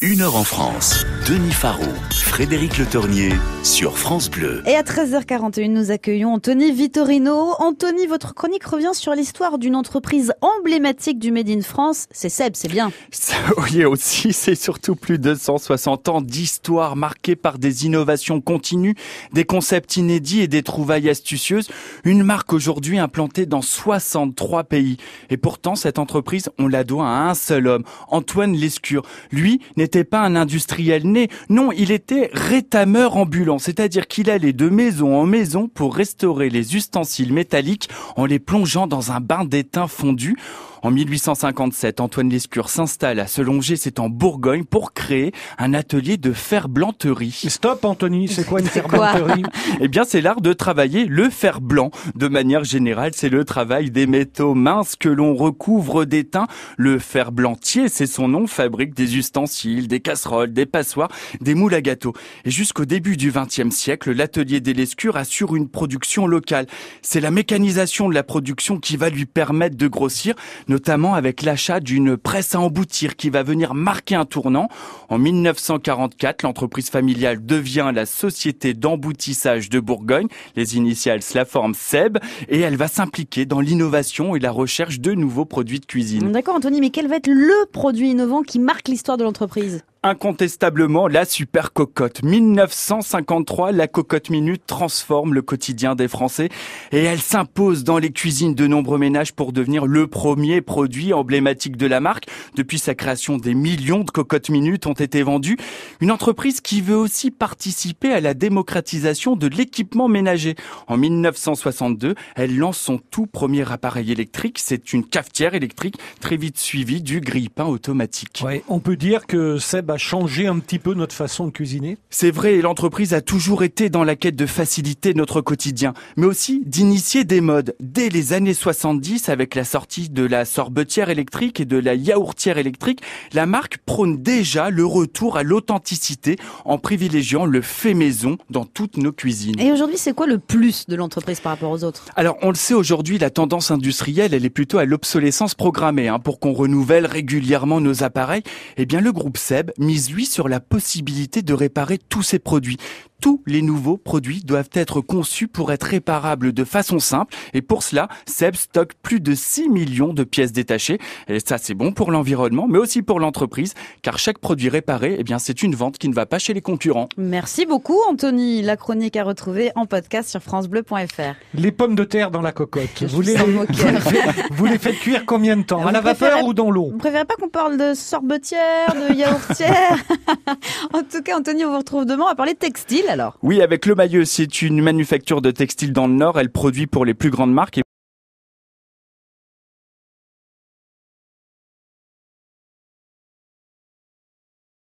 1 heure en France, Denis Farou, Frédéric Le Tornier sur France Bleu. Et à 13h41, nous accueillons Anthony Vittorino. Anthony, votre chronique revient sur l'histoire d'une entreprise emblématique du Made in France. C'est Seb, c'est bien. Oui, aussi, c'est surtout plus de 160 ans d'histoire marquée par des innovations continues, des concepts inédits et des trouvailles astucieuses. Une marque aujourd'hui implantée dans 63 pays. Et pourtant, cette entreprise, on la doit à un seul homme, Antoine Lescure. Lui n'était pas un industriel né. Non, il était rétameur ambulant, c'est-à-dire qu'il allait de maison en maison pour restaurer les ustensiles métalliques en les plongeant dans un bain d'étain fondu. En 1857, Antoine Lescure s'installe à Selongé, c'est en Bourgogne, pour créer un atelier de ferblanterie. Stop, Anthony, c'est quoi une ferblanterie ? Eh bien, c'est l'art de travailler le fer blanc. De manière générale, c'est le travail des métaux minces que l'on recouvre d'étain. Le ferblantier, c'est son nom, fabrique des ustensiles, des casseroles, des passoires, des moules à gâteaux. Et jusqu'au début du XXe siècle, l'atelier des Lescure assure une production locale. C'est la mécanisation de la production qui va lui permettre de grossir, notamment avec l'achat d'une presse à emboutir qui va venir marquer un tournant. En 1944, l'entreprise familiale devient la Société d'emboutissage de Bourgogne. Les initiales la forment SEB et elle va s'impliquer dans l'innovation et la recherche de nouveaux produits de cuisine. D'accord, Anthony, mais quel va être le produit innovant qui marque l'histoire de l'entreprise ? Incontestablement, la super cocotte. 1953, la cocotte minute transforme le quotidien des Français et elle s'impose dans les cuisines de nombreux ménages pour devenir le premier produit emblématique de la marque. Depuis sa création, des millions de cocottes minutes ont été vendues. Une entreprise qui veut aussi participer à la démocratisation de l'équipement ménager. En 1962, elle lance son tout premier appareil électrique. C'est une cafetière électrique, très vite suivie du grille-pain automatique. Ouais, on peut dire que Seb a changé un petit peu notre façon de cuisiner. C'est vrai, l'entreprise a toujours été dans la quête de faciliter notre quotidien, mais aussi d'initier des modes. Dès les années 70, avec la sortie de la sorbetière électrique et de la yaourtière électrique, la marque prône déjà le retour à l'authenticité en privilégiant le fait maison dans toutes nos cuisines. Et aujourd'hui, c'est quoi le plus de l'entreprise par rapport aux autres ? Alors, on le sait aujourd'hui, la tendance industrielle, elle est plutôt à l'obsolescence programmée, pour qu'on renouvelle régulièrement nos appareils. Eh bien, le groupe SEB mise lui sur la possibilité de réparer tous ses produits. Tous les nouveaux produits doivent être conçus pour être réparables de façon simple et pour cela, SEB stocke plus de 6 millions de pièces détachées et ça c'est bon pour l'environnement mais aussi pour l'entreprise car chaque produit réparé, c'est une vente qui ne va pas chez les concurrents. Merci beaucoup Anthony, la chronique à retrouver en podcast sur francebleu.fr. Les pommes de terre dans la cocotte, vous les faites cuire combien de temps ? À la vapeur ou dans l'eau ? Vous préférez pas qu'on parle de sorbetière, de yaourtière ? En tout cas Anthony, on vous retrouve demain, on va parler de textile alors. Oui, avec Le Mailleux, c'est une manufacture de textile dans le Nord. Elle produit pour les plus grandes marques.